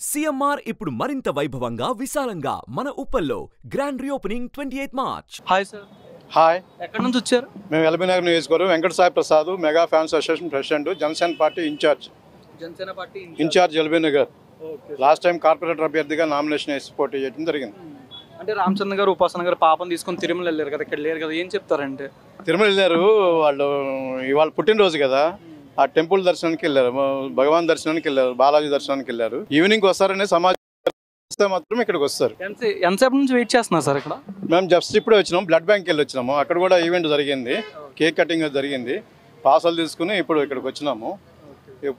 CMR ఇప్పుడు మరింత వైభవంగా విశాలంగా మన ఉప్పల్లో grand reopening 28 March. Hi sir. Hi. ఎక్కడి నుంచి వచ్చారు? మేము ఎల్బీ నగర్ నియోజకవర్గం Venkata Sai Prasad mega fans association president, Janasena party in charge. Janasena party in charge LB Nagar. Last time corporator అభ్యర్థిగా నామినేషన్ వేసి పోటీ చేయడం జరిగింది. అంటే రామచంద్ర గారు ఉపాసన గారు పాపం తీసుకొని తిరుమల వెళ్ళారు కదా, ఇక్కడ లేరు కదా, ఏం చెప్తారంటే? తిరుమల వెళ్ళారు, వాళ్ళు ఇవాళ పుట్టినరోజు కదా, ఆ టెంపుల్ దర్శనానికి వెళ్ళారు, భగవాన్ దర్శనానికి వెళ్ళారు, బాలాజీ దర్శనానికి వెళ్ళారు. ఈవినింగ్ వస్తారనే సమాచారం మాత్రం ఇక్కడికి వస్తారు. ఎంతసేపు నుంచి వెయిట్ చేస్తున్నారు సార్ ఇక్కడ? మేము జస్ట్ ఇప్పుడే వచ్చినాము, బ్లడ్ బ్యాంక్ వెళ్ళి వచ్చినాము. అక్కడ కూడా ఈవెంట్ జరిగింది, కేక్ కటింగ్ జరిగింది, పార్సల్ తీసుకుని ఇప్పుడు ఇక్కడికి వచ్చినాము.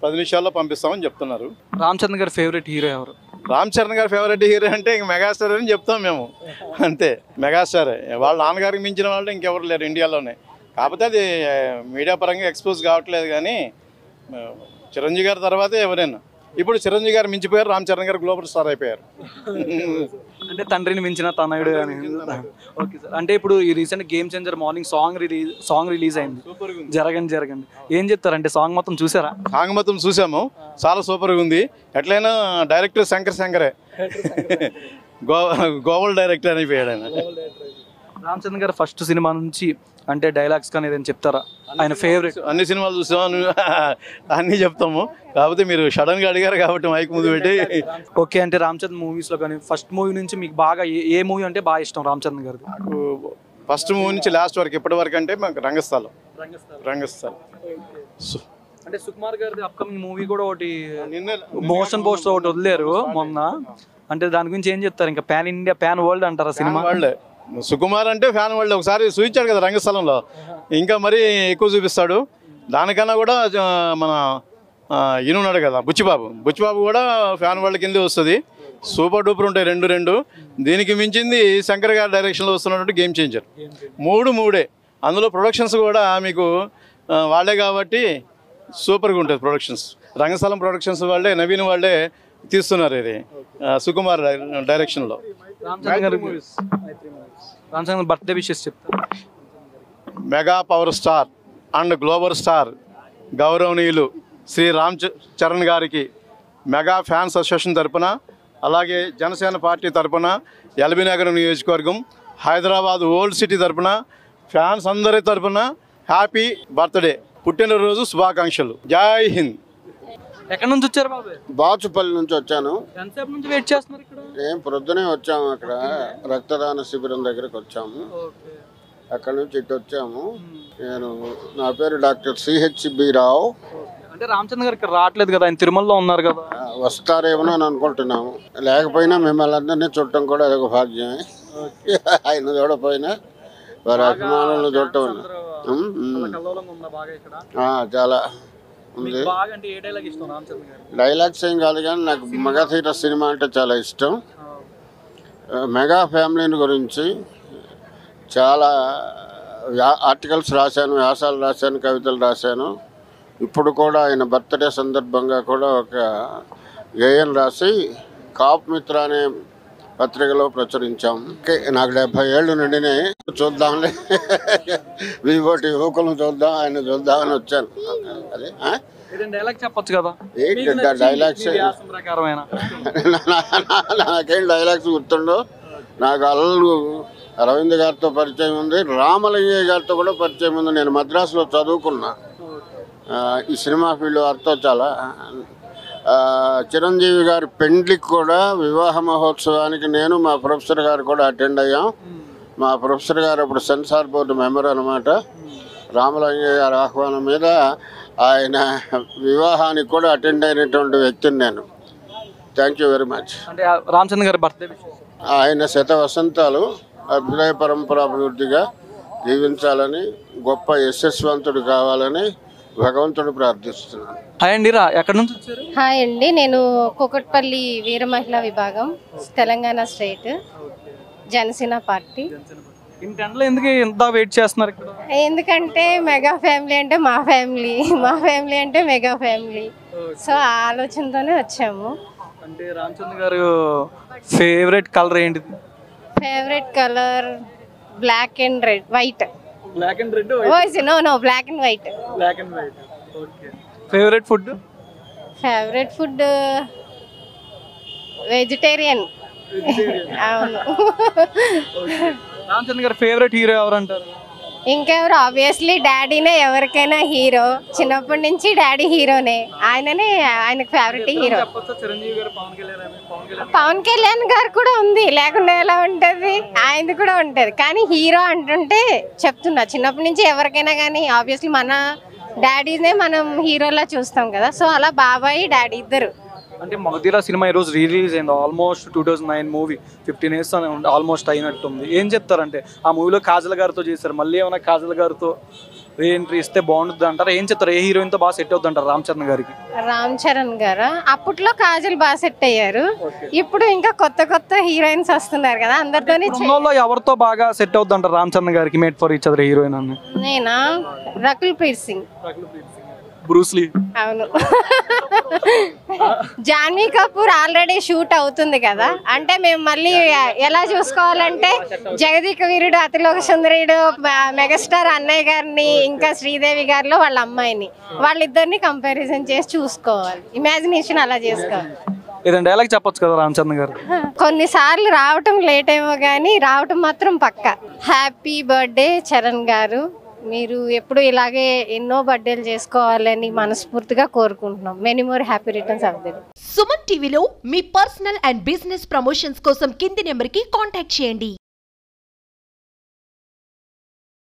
10 నిమిషాల్లో పంపిస్తామని చెప్తున్నారు. రామచంద్ర గారి ఫేవరెట్ హీరో ఎవరు? రామ్ చరణ్ గారి ఫేవరెట్ హీరో అంటే ఇంక మెగాస్టార్ అని చెప్తాం మేము, అంతే. మెగాస్టారే, వాళ్ళ నాన్నగారికి మించిన వాళ్ళు ఇంకెవరు లేరు ఇండియాలోనే. కాకపోతే అది మీడియా పరంగా ఎక్స్పోజ్ కావట్లేదు, కానీ చిరంజీవి గారి తర్వాతే ఎవరైనా. ఇప్పుడు చిరంజీవి గారు మించిపోయారు, రామ్ చరణ్ గారు గ్లోబల్ స్టార్ అయిపోయారు. అంటే తండ్రిని మించిన తనయుడు అని. Okay sir. అంటే ఇప్పుడు ఈ recent game changer morning song release అయింది, జరగండి. ఏం చెప్తారంటే సాంగ్ మొత్తం చూసారా? సాంగ్ మొత్తం చూసాము, చాలా సూపర్గా ఉంది. ఎట్లయినా డైరెక్టర్ శంకరే గోవల్ డైరెక్టర్ అయిపోయాడు ఆయన. రామచంద్ర గారు ఫస్ట్ సినిమా నుంచి అంటే డైలాగ్స్ కానీ ఏదైనా చెప్తారా? ఆయన ఫేవరెట్. అన్ని సినిమాలు చూసాము, అన్నీ చెప్తాము. కాకపోతే మీరు సడన్గా అడిగారు కాబట్టి మైక్ ముందు పెట్టి. ఓకే. అంటే రామచంద్ర మూవీస్లో కానీ ఫస్ట్ మూవీ నుంచి మీకు బాగా ఏ మూవీ అంటే బాగా ఇష్టం రామచంద్ర గారు? నాకు ఫస్ట్ మూవీ నుంచి లాస్ట్ వరకు ఇప్పటి వరకు అంటే మాకు రంగస్థలం. అంటే సుకుమార్ గారి అప్కమింగ్ మూవీ కూడా ఒకటి మోషన్ పోస్టర్ ఒకటి వదిలేరు మొన్న. అంటే దాని గురించి ఏం చెప్తారు? ఇంకా పాన్ ఇండియా పాన్ వరల్డ్ అంటారా సినిమా? వాళ్ళే సుకుమార్ అంటే ఫ్యాన్ వాళ్ళు ఒకసారి చూపించాడు కదా రంగస్థలంలో, ఇంకా మరీ ఎక్కువ చూపిస్తాడు. దానికన్నా కూడా మన ఈయనున్నాడు కదా బుచ్చిబాబు కూడా ఫ్యాన్ వాళ్ళ కిందే వస్తుంది. సూపర్ డూపర్ ఉంటాయి రెండు. దీనికి మించింది శంకర్ గారి డైరెక్షన్లో వస్తున్నటువంటి గేమ్ చేంజర్. మూడే. అందులో ప్రొడక్షన్స్ కూడా మీకు వాళ్ళే కాబట్టి సూపర్గా ఉంటుంది ప్రొడక్షన్స్. రంగస్థలం ప్రొడక్షన్స్ వాళ్ళే, నవీన్ వాళ్ళే తీస్తున్నారు ఇది సుకుమార్ డైరెక్షన్లో. రామచంద్ర బర్త్డే విషెస్ చెప్తారు. Mega power star and global star గౌరవనీయులు శ్రీ రామ్ చరణ్ గారికి మెగా ఫ్యాన్స్ అసోసియేషన్ తరపున, అలాగే జనసేన పార్టీ తరపున, ఎల్బీ నగర్ నియోజకవర్గం, హైదరాబాద్ ఓల్డ్ సిటీ తరపున, ఫ్యాన్స్ అందరి తరపున హ్యాపీ బర్త్డే, పుట్టినరోజు శుభాకాంక్షలు. జై హింద్. ఎక్కడి నుంచి వచ్చారు బాబు? బాచుపల్లి నుంచి వచ్చాను. ఎంతసేపు నుంచి వెయిట్ చేస్తున్నారు ఇక్కడ? ప్రొద్దునే వచ్చాము, అక్కడ రక్తదాన శిబిరం దగ్గరకు వచ్చాము. అక్కడ నుంచి ఇటు వచ్చాము. నా పేరు డాక్టర్ సిహెచ్బి రావు. అంటే రామచంద్ర గారు ఇక్కడ రావట్లేదు కదా, ఆయన తిరుమలలో ఉన్నారు కదా. వస్తారేమో అని అనుకుంటున్నాము. లేకపోయినా మిమ్మల్ని అందరినీ చూడటం కూడా అదొక భాగ్యమే. ఆయన చూడపోయినా వారి అభిమానులను చూడటం చాలా ఉంది. డైలాగ్స్ ఏం కాదు, కానీ నాకు మగధీర సినిమా అంటే చాలా ఇష్టం. మెగా ఫ్యామిలీని గురించి చాలా ఆర్టికల్స్ రాశాను, వ్యాసాలు రాశాను, కవితలు రాశాను. ఇప్పుడు కూడా ఆయన బర్త్డే సందర్భంగా కూడా ఒక గేయం రాసి కాప్ మిత్ర అనే పత్రికలో ప్రచురించాము. నాకు 70 ఏళ్ళు నిండినాయి. చూద్దాంలే, వీవోటి యువకులను చూద్దాం, ఆయన చూద్దామని వచ్చాను. అదే చెప్పచ్చు కదా డైలాగ్స్. నాకేం డైలాగ్స్ గుర్తుండవు. నాకు అరవింద్ గారితో పరిచయం ఉంది, రామలింగయ్య గారితో కూడా పరిచయం ఉంది. నేను మద్రాసులో చదువుకున్నా. ఈ సినిమా ఫీల్డ్ వారితో చాలా. చిరంజీవి గారి పెండ్లికి కూడా, వివాహ మహోత్సవానికి నేను మా ప్రొఫెసర్ గారు కూడా అటెండ్ అయ్యాం. మా ప్రొఫెసర్ గారు అప్పుడు సెన్సార్ బోర్డు మెంబర్ అనమాట. రామలింగయ్య గారి ఆహ్వానం మీద ఆయన వివాహానికి కూడా అటెండ్ అయినటువంటి వ్యక్తిని నేను. Thank you very much. అంటే రామచంద్ర గారి బర్త్డే ఆయన శత వసంతాలు అభ్యుదయ పరంపరాభివృద్ధిగా జీవించాలని, గొప్ప యశస్వంతుడు కావాలని భగవంతుడు ప్రార్థిస్తున్నాను. హాయ్ అండి. ఎక్కడి నుంచి వచ్చారు? హాయ్ అండి, నేను కూకట్పల్లి వీర మహిళా విభాగం, తెలంగాణ స్టేట్, జనసేన పార్టీ. ఎందుకు ఇంత వెయిట్ చేస్తున్నారు ఇక్కడ? ఎందుకంటే మెగా ఫ్యామిలీ అంటే మా ఫ్యామిలీ అంటే మెగా ఫ్యామిలీ. సో ఆ ఆలోచనతోనే వచ్చాము. అంటే రామచంద్ర గారు ఫేవరెట్ కలర్ ఏంటిది? Favourite colour black and red, white. Black and red? No black and white. Okay. Favourite food? Favourite food vegetarian. అవును. రామ్ చరణ్ గారి ఫేవరెట్ హీరో ఎవరు అంటారు? ఇంకెవరు, ఆబ్వియస్లీ డాడీనే ఎవరికైనా హీరో. చిన్నప్పటి నుంచి డాడీ హీరోనే, ఆయనకు ఫేవరెట్ హీరో. చెప్పొచ్చా చిరంజీవి గారు, పవన్ కళ్యాణ్ పవన్ కళ్యాణ్ గారు కూడా ఉంది, లేకుండా ఎలా ఉంటది, ఆయనది కూడా ఉంటది. కానీ హీరో అంటుంటే చెప్తున్నా, చిన్నప్పటి నుంచి ఎవరికైనా కానీ ఆబ్వియస్లీ మన డాడీనే మనం హీరోలా చూస్తాం కదా. సో అలా బాబాయ్ డాడీ ఇద్దరు. అంటే మగధీర సినిమా ఈరోజు రిలీజ్ అయింది. ఆల్మోస్ట్ 2009 మూవీ 15 years ఆల్మోస్ట్ అయినట్టుంది. ఏం చెప్తారంటే ఆ మూవీలో కాజల్ గారితో చేశారు, మళ్ళీ ఏమైనా కాజల్ గారితో రీ ఎంట్రీ ఇస్తే బాగుంటుంది అంటారు. ఏం చెప్తారు, ఏ హీరోయిన్తో బాగా సెట్ అవుతుంది అంటారు రామ్ చరణ్ గారికి? రామ్ చరణ్ గారు అప్పట్లో కాజల్ బాగా సెట్ అయ్యారు. ఇప్పుడు ఇంకా కొత్త కొత్త హీరోయిన్స్ వస్తున్నారు కదా, అందరితోని. ఎవరితో బాగా సెట్ అవుతుంది అంటారు రామ్ చరణ్ గారికి made for each other heroine అని? నేనా, రకుల్ ప్రీత్ సింగ్. బ్రూస్లీ. అవును. జాన్వీ కపూర్ ఆల్రెడీ షూట్ అవుతుంది కదా, అంటే మేము మళ్ళీ ఎలా చూసుకోవాలంటే జగదీక వీరుడు, అతిలోక సుందరుడు, మెగాస్టార్ అన్నయ్య గారిని, ఇంకా శ్రీదేవి గారిలో వాళ్ళ అమ్మాయిని, వాళ్ళిద్దరిని కంపారిజన్ చేసి చూసుకోవాలి. ఇమాజినేషన్ అలా చేసుకోవాలి. ఏదంటే డైలాగ్ చెప్పొచ్చు కదా రామ్ చరణ్ గారు? కొన్నిసార్లు రావటం లేట్ ఏమో కానీ రావటం మాత్రం పక్క. హ్యాపీ బర్త్డే చరణ్ గారు, మీరు ఎప్పుడు ఇలాగే ఎన్నో బర్త్డేలు చేసుకోవాలని మనస్ఫూర్తిగా కోరుకుంటున్నాం. Many more happy returns of the day. Suman టీవీలో మీ పర్సనల్ అండ్ బిజినెస్ ప్రమోషన్స్ కోసం కింది నెంబర్కి కాంటాక్ట్ చేయండి.